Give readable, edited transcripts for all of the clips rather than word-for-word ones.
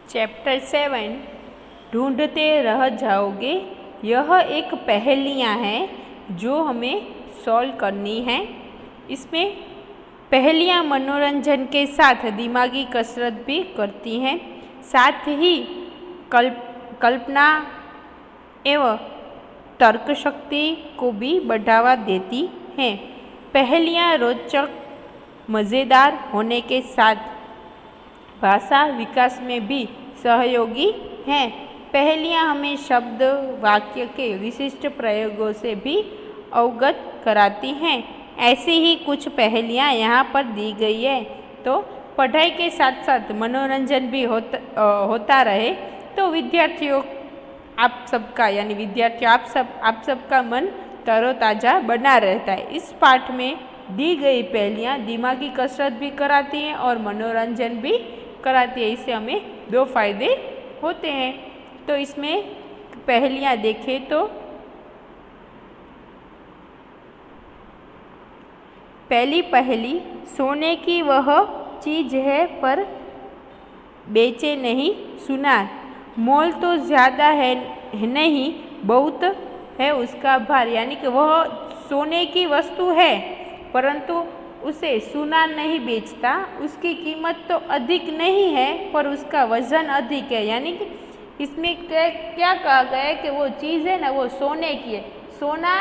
Chapter 7 ढूंढते रह जाओगे। यह एक पहेलियाँ हैं जो हमें सॉल्व करनी है। इसमें पहेलियाँ मनोरंजन के साथ दिमागी कसरत भी करती हैं, साथ ही कल्पना एवं तर्क शक्ति को भी बढ़ावा देती हैं। पहेलियाँ रोचक, मज़ेदार होने के साथ भाषा विकास में भी सहयोगी हैं। पहेलियाँ हमें शब्द वाक्य के विशिष्ट प्रयोगों से भी अवगत कराती हैं। ऐसी ही कुछ पहेलियाँ यहाँ पर दी गई है। तो पढ़ाई के साथ साथ मनोरंजन भी होता रहे तो विद्यार्थियों आप सबका मन तरोताज़ा बना रहता है। इस पाठ में दी गई पहेलियाँ दिमागी कसरत भी कराती हैं और मनोरंजन भी कराती है। इससे हमें 2 फायदे होते हैं। तो इसमें पहेलियाँ देखें तो पहली पहेली, सोने की वह चीज़ है पर बेचे नहीं सुनार, मोल तो ज़्यादा है नहीं बहुत है उसका भार। यानी कि वह सोने की वस्तु है परंतु उसे सुनार नहीं बेचता, उसकी कीमत तो अधिक नहीं है पर उसका वजन अधिक है। यानी कि इसमें क्या कहा गया है कि वो चीज़ है ना वो सोने की है। सोना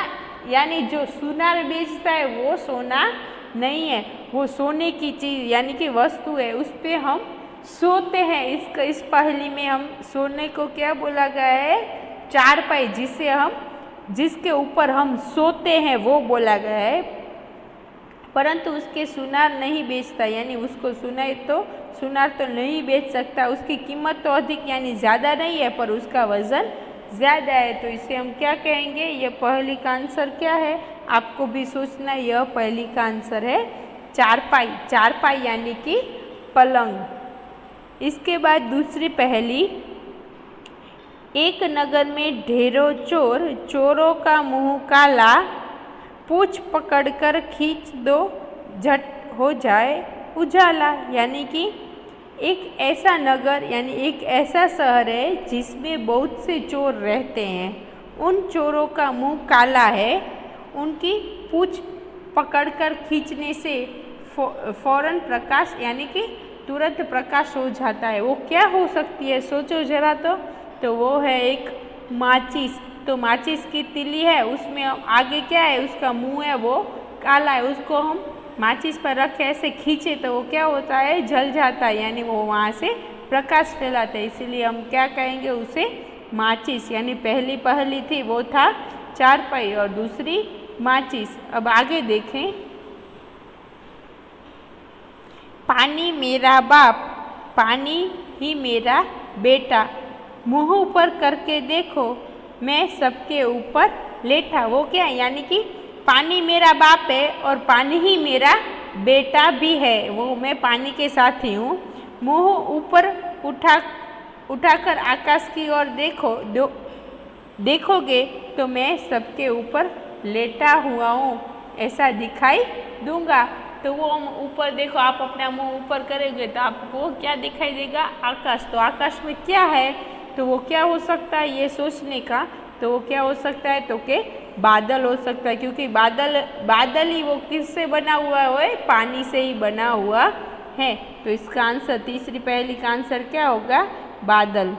यानी जो सुनार बेचता है वो सोना नहीं है, वो सोने की चीज़ यानी कि वस्तु है, उस पर हम सोते हैं। इस पहेली में हम सोने को क्या बोला गया है? चारपाई, जिसके ऊपर हम सोते हैं वो बोला गया है। परंतु उसके सुनार नहीं बेचता, यानी उसको सुनार तो नहीं बेच सकता, उसकी कीमत तो अधिक यानी ज़्यादा नहीं है पर उसका वज़न ज़्यादा है। तो इसे हम क्या कहेंगे? यह पहेली का आंसर क्या है? आपको भी सोचना, यह पहेली का आंसर है चारपाई। चारपाई यानी कि पलंग। इसके बाद दूसरी पहेली, एक नगर में ढेरों चोर, चोरों का मुंह काला, पूछ पकड़कर खींच दो झट हो जाए उजाला। यानी कि एक ऐसा नगर यानी एक ऐसा शहर है जिसमें बहुत से चोर रहते हैं। उन चोरों का मुंह काला है, उनकी पूछ पकड़कर खींचने से फौरन प्रकाश यानी कि तुरंत प्रकाश हो जाता है। वो क्या हो सकती है? सोचो जरा। तो वो है एक माचिस। तो माचिस की तिली है, उसमें आगे क्या है? उसका मुंह है वो काला है, उसको हम माचिस पर रख के ऐसे खींचे तो वो क्या होता है? जल जाता है, यानी वो वहाँ से प्रकाश फैलाता है। इसीलिए हम क्या कहेंगे? उसे माचिस। यानी पहली पहेली थी वो था चारपाई और दूसरी माचिस। अब आगे देखें, पानी मेरा बाप, पानी ही मेरा बेटा, मुँह ऊपर करके देखो मैं सबके ऊपर लेटा। वो क्या है? यानी कि पानी मेरा बाप है और पानी ही मेरा बेटा भी है, वो मैं पानी के साथ ही हूँ। मुँह ऊपर उठाकर आकाश की ओर देखोगे तो मैं सबके ऊपर लेटा हुआ हूँ, ऐसा दिखाई दूंगा। तो वो हम ऊपर देखो, आप अपना मुँह ऊपर करेंगे तो आपको क्या दिखाई देगा? आकाश। तो आकाश में क्या है? तो वो क्या हो सकता है ये सोचने का? तो वो क्या हो सकता है? तो के बादल हो सकता है, क्योंकि बादल ही वो किससे बना हुआ है? पानी से ही बना हुआ है। तो इसका आंसर, तीसरी पहेली का आंसर क्या होगा? बादल।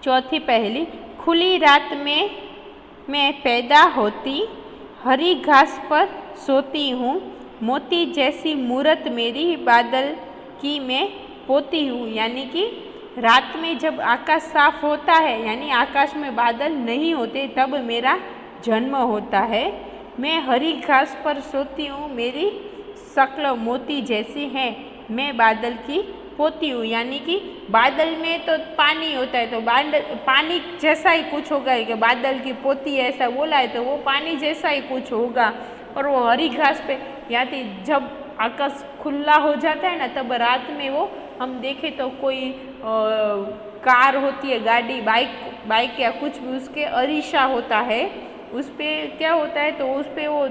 चौथी पहेली, खुली रात में मैं पैदा होती, हरी घास पर सोती हूँ, मोती जैसी मूरत मेरी, बादल की मैं पोती हूँ। यानी कि रात में जब आकाश साफ होता है, यानी आकाश में बादल नहीं होते, तब मेरा जन्म होता है। मैं हरी घास पर सोती हूँ, मेरी शक्ल मोती जैसी है, मैं बादल की पोती हूँ। यानी कि बादल में तो पानी होता है, तो पानी जैसा ही कुछ होगा कि बादल की पोती ऐसा बोला है तो वो पानी जैसा ही कुछ होगा। और वो हरी घास पे, यानी जब आकाश खुला हो जाता है ना, तब रात में वो हम देखें तो कोई कार होती है, गाड़ी, बाइक या कुछ भी, उसके अरीसा होता है, उस पर क्या होता है? तो उस पर वो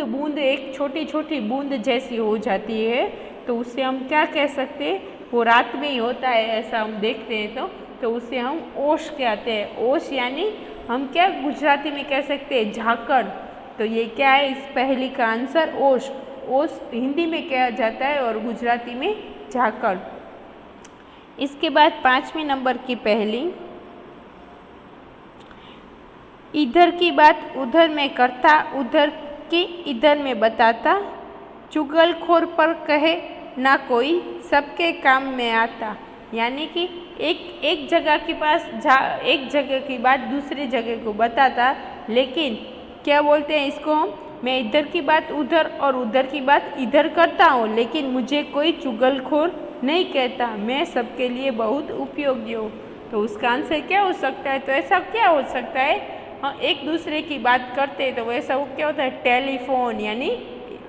बूंद एक छोटी छोटी बूंद जैसी हो जाती है। तो उससे हम क्या कह सकते हैं? वो रात में ही होता है, ऐसा हम देखते हैं तो उसे हम ओश कहते हैं। ओश यानी हम क्या गुजराती में कह सकते हैं झाकड़। तो ये क्या है, इस पहेली का आंसर ओश। ओश हिंदी में कहा जाता है और गुजराती में झाकड़। इसके बाद 5वें नंबर की पहेली, इधर की बात उधर में करता, उधर की इधर में बताता, चुगलखोर पर कहे ना कोई, सबके काम में आता। यानी कि एक जगह के पास एक जगह की बात दूसरी जगह को बताता, लेकिन क्या बोलते हैं इसको हम, मैं इधर की बात उधर और उधर की बात इधर करता हूँ, लेकिन मुझे कोई चुगलखोर नहीं कहता, मैं सबके लिए बहुत उपयोगी हूँ। तो उसका आंसर क्या हो सकता है? तो ऐसा क्या हो सकता है, हाँ एक दूसरे की बात करते हैं तो वैसा वो क्या होता है, टेलीफोन यानी,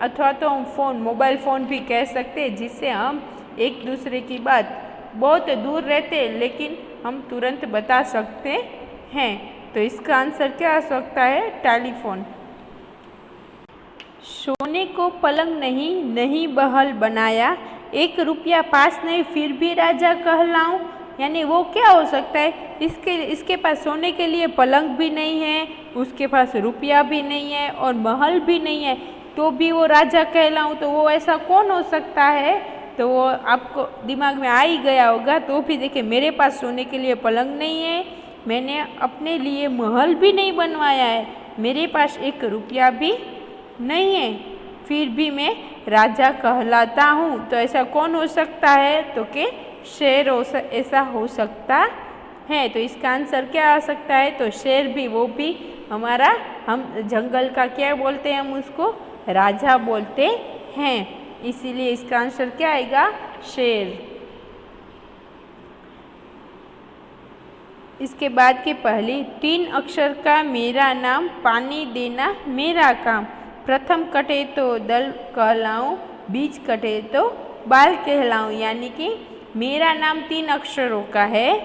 अथवा तो हम फ़ोन मोबाइल फ़ोन भी कह सकते हैं, जिससे हम एक दूसरे की बात बहुत दूर रहते हैं लेकिन हम तुरंत बता सकते हैं। तो इसका आंसर क्या आ सकता है, टेलीफोन। सोने को पलंग नहीं नहीं महल बनाया, 1 रुपया पास नहीं फिर भी राजा कहलाऊं। यानी वो क्या हो सकता है, इसके पास सोने के लिए पलंग भी नहीं है, उसके पास रुपया भी नहीं है और महल भी नहीं है, तो भी वो राजा कहलाऊं। तो वो ऐसा कौन हो सकता है? तो वो आपको दिमाग में आ ही गया होगा। तो भी देखिए, मेरे पास सोने के लिए पलंग नहीं है, मैंने अपने लिए महल भी नहीं बनवाया है, मेरे पास 1 रुपया भी नहीं है, फिर भी मैं राजा कहलाता हूँ। तो ऐसा कौन हो सकता है? तो कि शेर ऐसा हो सकता है। तो इसका आंसर क्या आ सकता है? तो शेर भी, वो भी हमारा, हम जंगल का क्या बोलते हैं, हम उसको राजा बोलते हैं, इसीलिए इसका आंसर क्या आएगा, शेर। इसके बाद की पहली, 3 अक्षर का मेरा नाम, पानी देना मेरा काम, प्रथम कटे तो दल कहलाऊं, बीच कटे तो बाल कहलाऊं। यानी कि मेरा नाम 3 अक्षरों का है,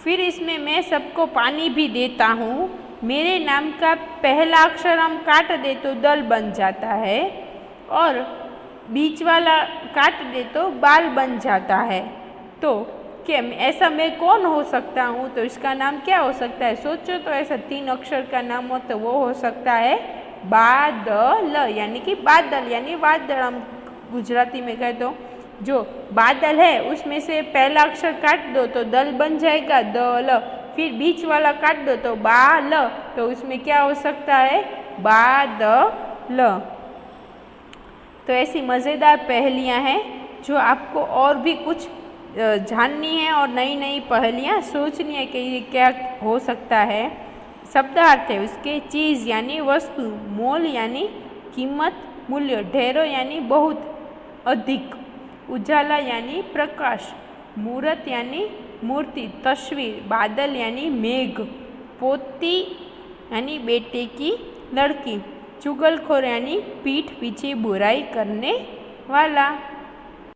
फिर इसमें मैं सबको पानी भी देता हूँ, मेरे नाम का पहला अक्षर हम काट दे तो दल बन जाता है, और बीच वाला काट दे तो बाल बन जाता है। तो क्या ऐसा मैं कौन हो सकता हूँ? तो इसका नाम क्या हो सकता है? सोचो तो, ऐसा 3 अक्षर का नाम हो तो वो हो सकता है बादल। यानी कि बादल यानी वादल, हम गुजराती में कहे तो जो बादल है उसमें से पहला अक्षर काट दो तो दल बन जाएगा, दल, फिर बीच वाला काट दो तो बाल, तो उसमें क्या हो सकता है, बादल। तो ऐसी मज़ेदार पहेलियाँ हैं जो आपको और भी कुछ जाननी है और नई नई पहेलियाँ सोचनी है कि ये क्या हो सकता है। शब्दार्थ है उसके, चीज़ यानी वस्तु, मोल यानी कीमत, मूल्य, ढेरों यानी बहुत अधिक, उजाला यानी प्रकाश, मूर्त यानी मूर्ति, तस्वीर, बादल यानी मेघ, पोती यानी बेटे की लड़की, चुगलखोर यानी पीठ पीछे बुराई करने वाला।